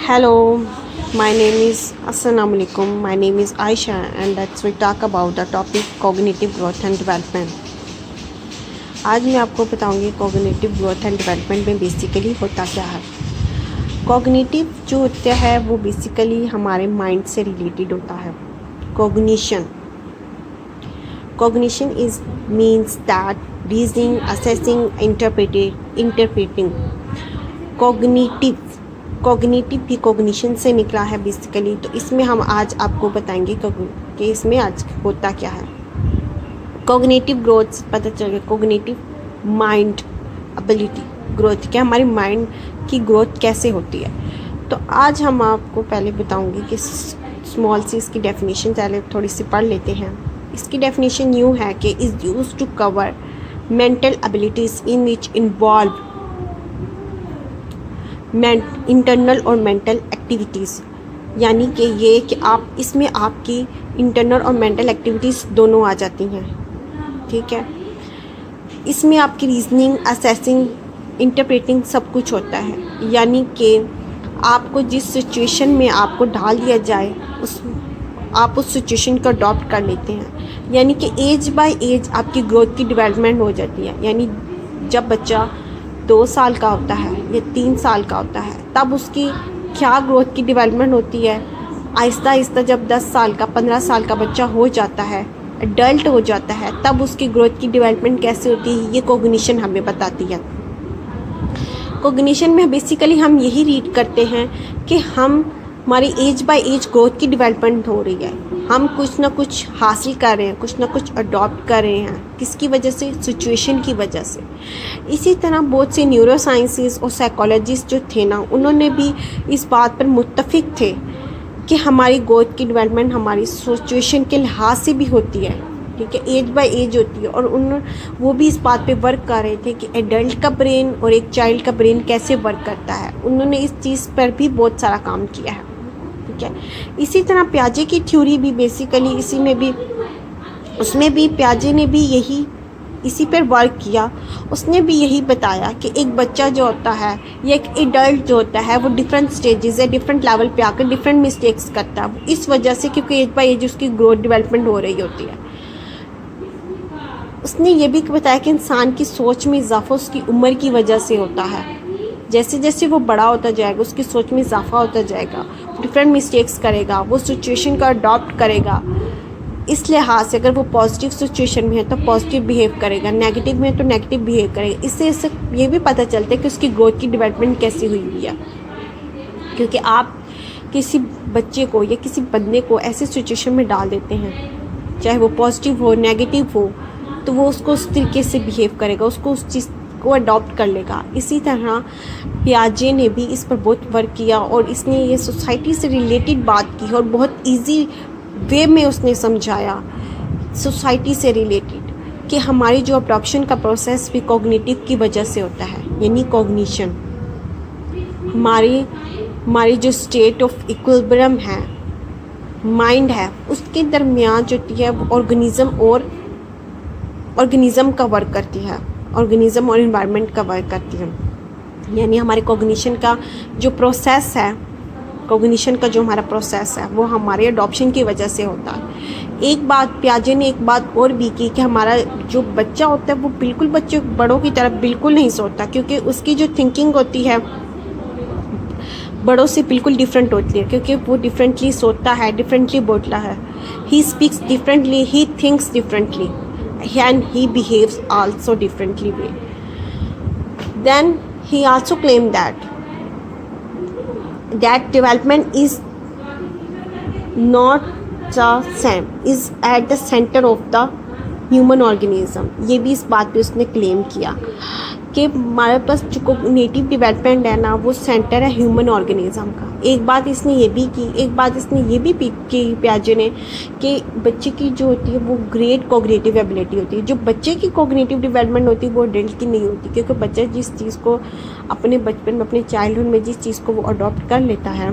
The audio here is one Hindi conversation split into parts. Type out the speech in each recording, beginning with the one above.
Hello, my name is Assalamu alaikum. My name is Aisha and let's we talk about the topic cognitive growth and development. आज मैं आपको बताऊंगी कॉग्निटिव ग्रोथ एंड डेवलपमेंट में बेसिकली होता क्या है। कॉग्निटिव जो होता है वो बेसिकली हमारे माइंड से रिलेटेड होता है। Cognition is means that reasoning, assessing, interpreting. Cognitive भी कॉग्निशन से निकला है बेसिकली। तो इसमें हम आज आपको बताएंगे कि इसमें आज होता क्या है। कॉग्निटिव ग्रोथ पता चल गया, कॉग्निटिव माइंड एबिलिटी ग्रोथ, क्या हमारी माइंड की ग्रोथ कैसे होती है। तो आज हम आपको पहले बताऊंगी कि स्मॉल सी इसकी डेफिनेशन पहले थोड़ी सी पढ़ लेते हैं। इसकी डेफिनेशन यूँ है कि is use to cover mental abilities in which involve internal और मेंटल एक्टिविटीज़, यानी कि ये कि आप इसमें आपकी इंटरनल और मेंटल एक्टिविटीज़ दोनों आ जाती हैं। ठीक है, इसमें आपकी रीजनिंग, असेसिंग, इंटरप्रेटिंग सब कुछ होता है। यानी कि आपको जिस सिचुएशन में आपको डाल दिया जाए आप उस सिचुएशन को अडॉप्ट कर लेते हैं। यानी कि एज बाय एज आपकी ग्रोथ की डेवलपमेंट हो जाती है। यानी जब बच्चा 2 साल का होता है या 3 साल का होता है तब उसकी क्या ग्रोथ की डेवलपमेंट होती है। आहिस्ता आहिस्ता जब 10 साल का 15 साल का बच्चा हो जाता है, एडल्ट हो जाता है, तब उसकी ग्रोथ की डेवलपमेंट कैसे होती है ये कॉग्निशन हमें बताती है। कॉग्निशन में बेसिकली हम यही रीड करते हैं कि हमारी एज बाय एज ग्रोथ की डेवलपमेंट हो रही है। हम कुछ ना कुछ हासिल कर रहे हैं, कुछ ना कुछ अडॉप्ट कर रहे हैं। किसकी वजह से? सिचुएशन की वजह से। इसी तरह बहुत से न्यूरो साइंसिस और साइकोलॉजिस्ट जो थे ना, उन्होंने भी इस बात पर मुत्तफिक थे कि हमारी ग्रोथ की डेवलपमेंट हमारी सिचुएशन के लिहाज से भी होती है। ठीक है, एज बाय एज होती है। और वो भी इस बात पे वर्क कर रहे थे कि एडल्ट का ब्रेन और एक चाइल्ड का ब्रेन कैसे वर्क करता है। उन्होंने इस चीज़ पर भी बहुत सारा काम किया है। ठीक है, इसी तरह प्याजे की थ्योरी भी बेसिकली उसमें भी प्याजे ने भी इसी पर वर्क किया। उसने भी यही बताया कि एक बच्चा जो होता है या एक एडल्ट जो होता है वो डिफरेंट स्टेजेस या डिफरेंट लेवल पे आकर डिफरेंट मिस्टेक्स करता है। इस वजह से क्योंकि एज बाय एज उसकी ग्रोथ डेवलपमेंट हो रही होती है। उसने ये भी बताया कि इंसान की सोच में इजाफा उसकी उम्र की वजह से होता है। जैसे जैसे वो बड़ा होता जाएगा उसकी सोच में इजाफा होता जाएगा, डिफरेंट मिस्टेक्स करेगा, वो सिचुएशन का अडॉप्ट करेगा। इस लिहाज से अगर वो पॉजिटिव सिचुएशन में है तो पॉजिटिव बिहेव करेगा, नेगेटिव में है तो नेगेटिव बिहेव करेगा। इससे ये भी पता चलता है कि उसकी ग्रोथ की डेवलपमेंट कैसी हुई हुई है। क्योंकि आप किसी बच्चे को या किसी बंदे को ऐसे सिचुएशन में डाल देते हैं, चाहे वो पॉजिटिव हो नेगेटिव हो, तो वो उसको उस तरीके से बिहेव करेगा, उसको उस चीज़ को अडॉप्ट कर लेगा। इसी तरह पियाजे ने भी इस पर बहुत वर्क किया और इसने ये सोसाइटी से रिलेटेड बात की और बहुत इजी वे में उसने समझाया सोसाइटी से रिलेटेड कि हमारी जो अडॉप्शन का प्रोसेस भी कॉग्निटिव की वजह से होता है। यानी कॉग्निशन हमारी जो स्टेट ऑफ इक्विलिब्रियम है, माइंड है, उसके दरमियान जो होती है वो ऑर्गेनिज्म का वर्क करती है, ऑर्गेनिज्म और इन्वायरमेंट का वर्क करती है। यानी हमारे कॉग्निशन का जो हमारा प्रोसेस है वो हमारे अडॉप्शन की वजह से होता है। एक बात पियाजे ने एक बात और भी की कि हमारा जो बच्चा होता है वो बिल्कुल बड़ों की तरफ बिल्कुल नहीं सोचता, क्योंकि उसकी जो थिंकिंग होती है बड़ों से बिल्कुल डिफरेंट होती है। क्योंकि वो डिफरेंटली सोचता है, डिफरेंटली बोलता है, he speaks differently, he thinks differently and he behaves also differently way. Then he also claimed that development is not the same, is at the center of the human organism. ये भी इस बात पे उसने क्लेम किया कि हमारे पास जो कॉग्निटिव डेवलपमेंट है ना वो सेंटर है ह्यूमन ऑर्गेनिज्म का। एक बात इसने ये भी की पियाजे ने कि बच्चे की जो होती है वो ग्रेट कॉग्निटिव एबिलिटी होती है। जो बच्चे की कॉग्निटिव डेवलपमेंट होती है वो एडल्ट की नहीं होती, क्योंकि बच्चा जिस चीज़ को अपने बचपन में अपने चाइल्डहुड में जिस चीज़ को वो अडॉप्ट कर लेता है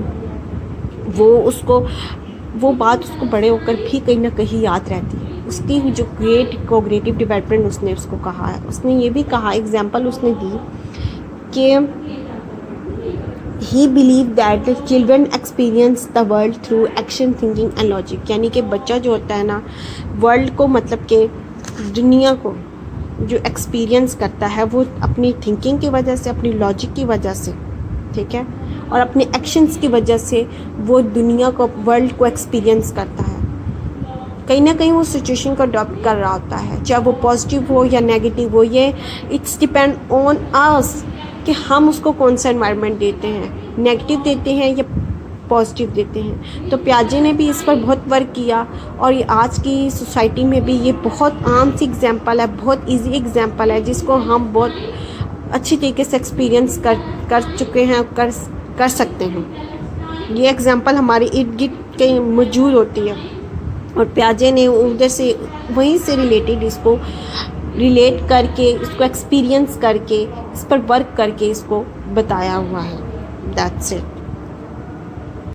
वो बात उसको बड़े होकर भी कहीं ना कहीं याद रहती है। उसकी जो ग्रेट कॉग्निटिव डेवलपमेंट उसने उसको कहा है। उसने ये भी कहा, एग्जांपल उसने दी कि ही believe that children experience the world through action, thinking and logic. यानी कि बच्चा जो होता है ना, वर्ल्ड को मतलब कि दुनिया को जो एक्सपीरियंस करता है वो अपनी थिंकिंग की वजह से, अपनी लॉजिक की वजह से, ठीक है, और अपने एक्शंस की वजह से वो दुनिया को, वर्ल्ड को एक्सपीरियंस करता है। कहीं ना कहीं वो सिचुएशन को अडॉप्ट कर रहा होता है, चाहे वो पॉजिटिव हो या नेगेटिव हो। ये इट्स डिपेंड ऑन अस कि हम उसको कौन सा एनवायरनमेंट देते हैं, नेगेटिव देते हैं या पॉजिटिव देते हैं। तो प्याजे ने भी इस पर बहुत वर्क किया और ये आज की सोसाइटी में भी ये बहुत आम सी एग्जांपल है, बहुत इजी एग्जांपल है, जिसको हम बहुत अच्छी तरीके से एक्सपीरियंस कर चुके हैं, कर सकते हैं। ये एग्जांपल हमारे इर्द गिर्द कहीं मौजूद होती है और प्याजे ने उधर से, वहीं से रिलेटेड इसको रिलेट करके, इसको एक्सपीरियंस करके, इस पर वर्क करके इसको बताया हुआ है। That's it.